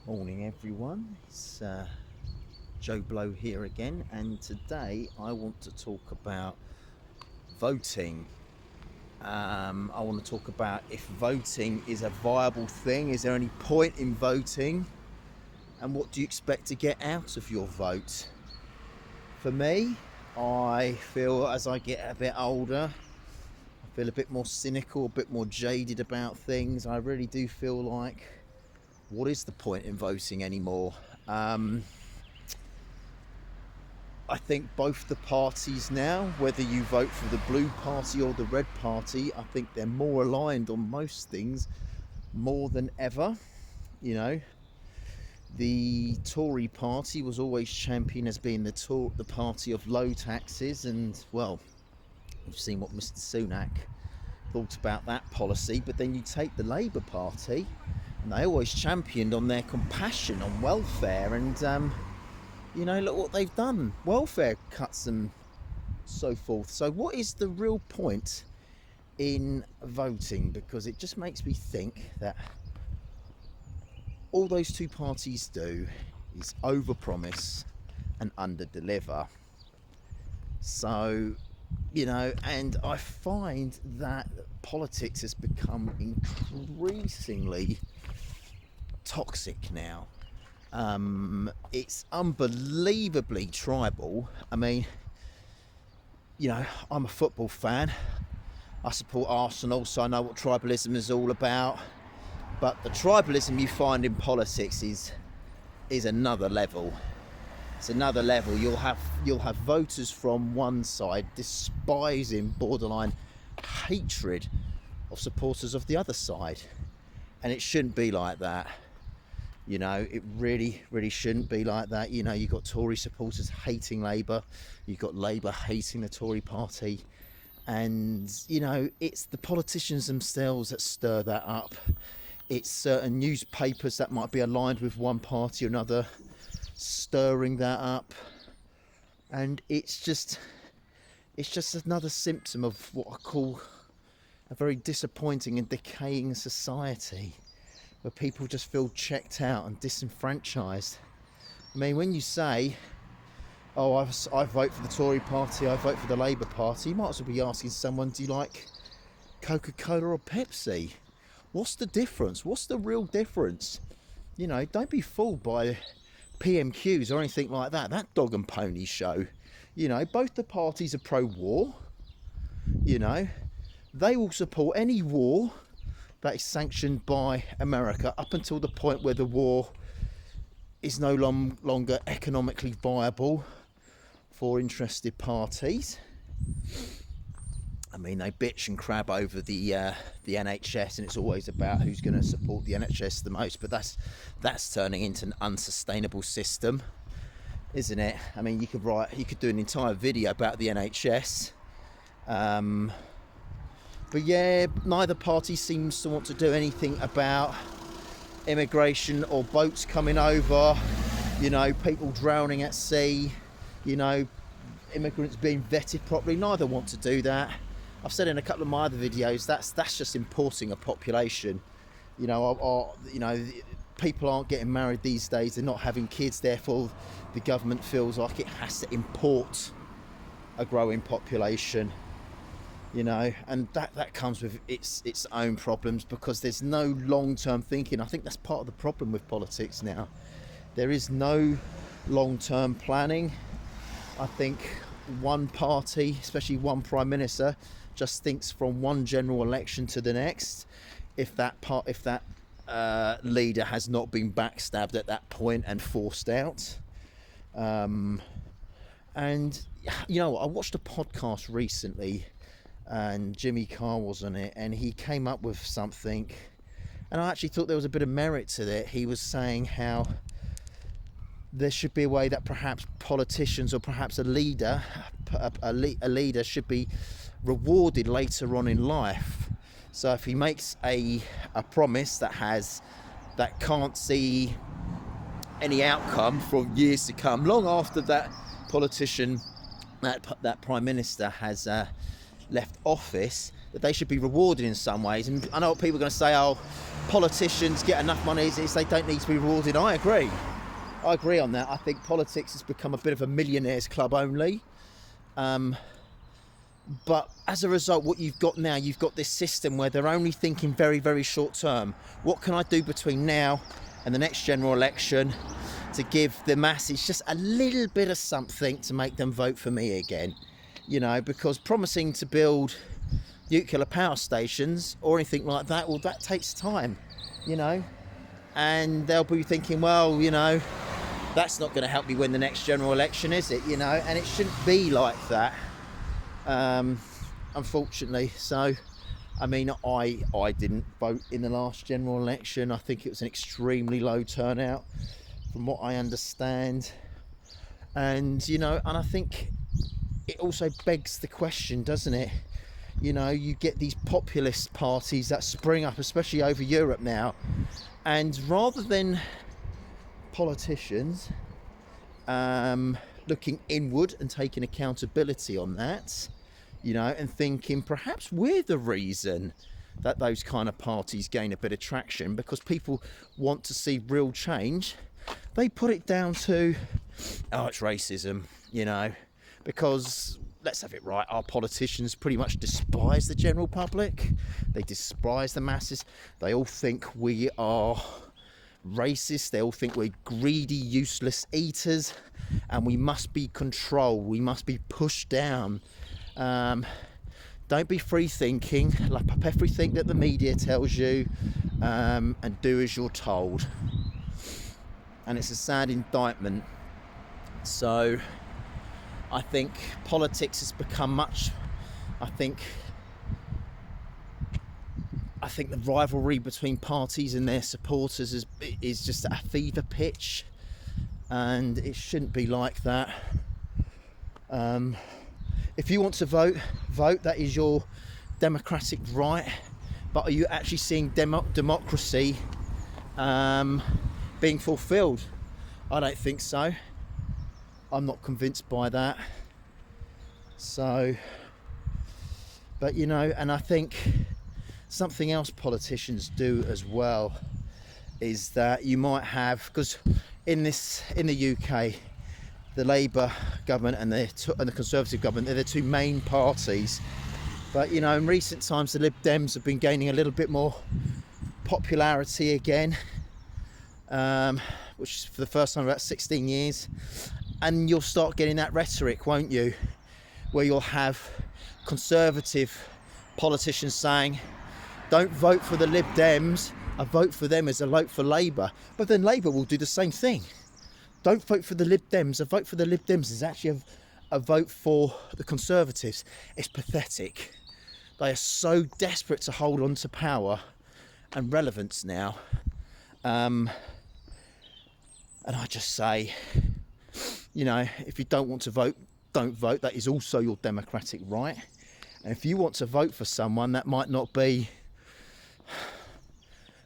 Morning everyone, it's Joe Blow here again, and today I want to talk about voting. I want to talk about if voting is a viable thing, is there any point in voting, and what do you expect to get out of your vote? For me, I feel as I get a bit older, I feel a bit more cynical, a bit more jaded about things. I really do feel like, what is the point in voting anymore? I think both the parties now, whether you vote for the blue party or the red party, I think they're more aligned on most things more than ever. You know, the Tory party was always championed as being the party of low taxes, and well, we've seen what Mr. Sunak thought about that policy. But then you take the Labour Party, and they always championed on their compassion on welfare, and look what they've done. Welfare cuts and so forth. So what is the real point in voting? Because it just makes me think that all those two parties do is overpromise and underdeliver. So, and I find that politics has become increasingly toxic now. It's unbelievably tribal. I mean, I'm a football fan. I support Arsenal, so I know what tribalism is all about. But the tribalism you find in politics is another level. It's another level. You'll have voters from one side despising, borderline hatred of supporters of the other side, and it shouldn't be like that. It really, really shouldn't be like that. You've got Tory supporters hating Labour, you've got Labour hating the Tory party, and it's the politicians themselves that stir that up. It's certain newspapers that might be aligned with one party or another stirring that up, and it's just another symptom of what I call a very disappointing and decaying society, where people just feel checked out and disenfranchised. I mean, when you say, oh, I vote for the Tory party, I vote for the Labour party, you might as well be asking someone, do you like Coca-Cola or Pepsi? What's the difference? What's the real difference? Don't be fooled by PMQs or anything like that. That dog and pony show. Both the parties are pro-war. They will support any war that is sanctioned by America up until the point where the war is no longer economically viable for interested parties. I mean, they bitch and crab over the NHS, and it's always about who's going to support the NHS the most. But that's turning into an unsustainable system, isn't it? I mean, you could do an entire video about the NHS. But yeah, neither party seems to want to do anything about immigration or boats coming over, people drowning at sea, immigrants being vetted properly. Neither want to do that. I've said in a couple of my other videos, that's just importing a population. People aren't getting married these days, they're not having kids, therefore the government feels like it has to import a growing population. And that comes with its own problems, because there's no long-term thinking. I think that's part of the problem with politics now. There is no long-term planning. I think one party, especially one prime minister, just thinks from one general election to the next. If that leader has not been backstabbed at that point and forced out. And I watched a podcast recently, and Jimmy Carr was on it, and he came up with something, and I actually thought there was a bit of merit to it. He was saying how there should be a way that perhaps politicians or perhaps a leader should be rewarded later on in life. So if he makes a promise that can't see any outcome for years to come, long after that politician, that prime minister has left office, that they should be rewarded in some ways. And I know what people are going to say, oh, politicians get enough money as it is, they don't need to be rewarded. I agree on that. I think politics has become a bit of a millionaires club only. But as a result, what you've got now, you've got this system where they're only thinking very, very short term. What can I do between now and the next general election to give the masses just a little bit of something to make them vote for me again? You know, because promising to build nuclear power stations or anything like that, well, that takes time, you know, and they'll be thinking, well, you know, that's not going to help me win the next general election, is it? You know, and it shouldn't be like that, unfortunately. So, I mean, I didn't vote in the last general election. I think it was an extremely low turnout from what I understand. And, you know, and I think it also begs the question, doesn't it? You know, you get these populist parties that spring up, especially over Europe now. And rather than politicians looking inward and taking accountability on that, you know, and thinking perhaps we're the reason that those kind of parties gain a bit of traction because people want to see real change, they put it down to, oh, it's racism, you know, because let's have it right, our politicians pretty much despise the general public. They despise the masses. They all think we are racist. They all think we're greedy, useless eaters, and we must be controlled. We must be pushed down. Don't be free thinking. Lap up everything that the media tells you, and do as you're told. And it's a sad indictment. So I think politics has become much, I think the rivalry between parties and their supporters is just a fever pitch, and it shouldn't be like that. If you want to vote, that is your democratic right, but are you actually seeing democracy being fulfilled? I don't think so. I'm not convinced by that. So, but you know, and I think something else politicians do as well is that you might have, because in the UK, the Labour government and the Conservative government, they're the two main parties. But you know, in recent times, the Lib Dems have been gaining a little bit more popularity again, which is for the first time in about 16 years. And you'll start getting that rhetoric, won't you? Where you'll have Conservative politicians saying, don't vote for the Lib Dems, a vote for them is a vote for Labour. But then Labour will do the same thing. Don't vote for the Lib Dems, a vote for the Lib Dems is actually a vote for the Conservatives. It's pathetic. They are so desperate to hold on to power and relevance now. And I just say, you know, if you don't want to vote, don't vote. That is also your democratic right. And if you want to vote for someone that might not be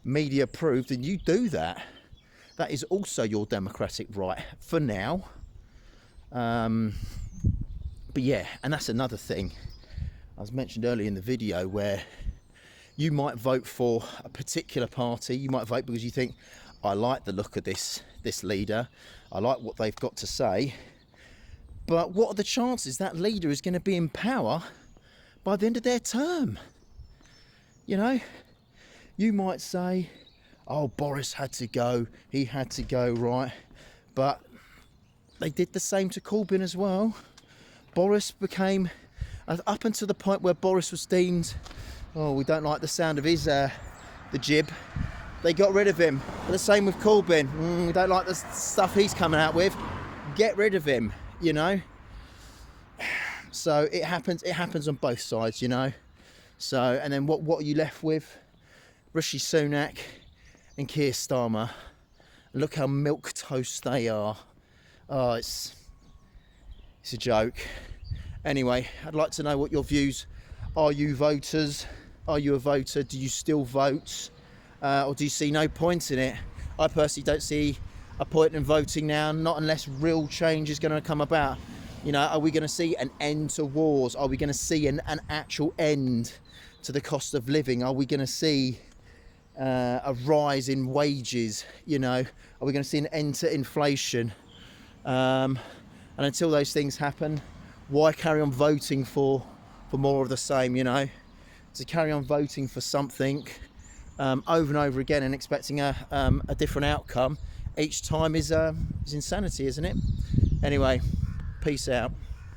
media approved, then you do that. That is also your democratic right for now. But yeah, and that's another thing. I was mentioned earlier in the video where you might vote for a particular party. You might vote because you think, I like the look of this leader. I like what they've got to say. But what are the chances that leader is going to be in power by the end of their term? You know, you might say, oh, Boris had to go. He had to go, right? But they did the same to Corbyn as well. Boris became, up until the point where Boris was deemed, oh, we don't like the sound of his, the jib. They got rid of him. But the same with Corbyn. We don't like the stuff he's coming out with. Get rid of him, you know. So it happens on both sides, you know. So, and then what are you left with? Rishi Sunak and Keir Starmer. Look how milquetoast they are. Oh, it's a joke. Anyway, I'd like to know what your views. Are you voters? Are you a voter? Do you still vote? Or do you see no point in it? I personally don't see a point in voting now, not unless real change is going to come about. You know, are we going to see an end to wars? Are we going to see an actual end to the cost of living? Are we going to see a rise in wages? You know, are we going to see an end to inflation? And until those things happen, why carry on voting for more of the same? You know, to carry on voting for something over and over again and expecting a different outcome each time is insanity, isn't it? Anyway, peace out.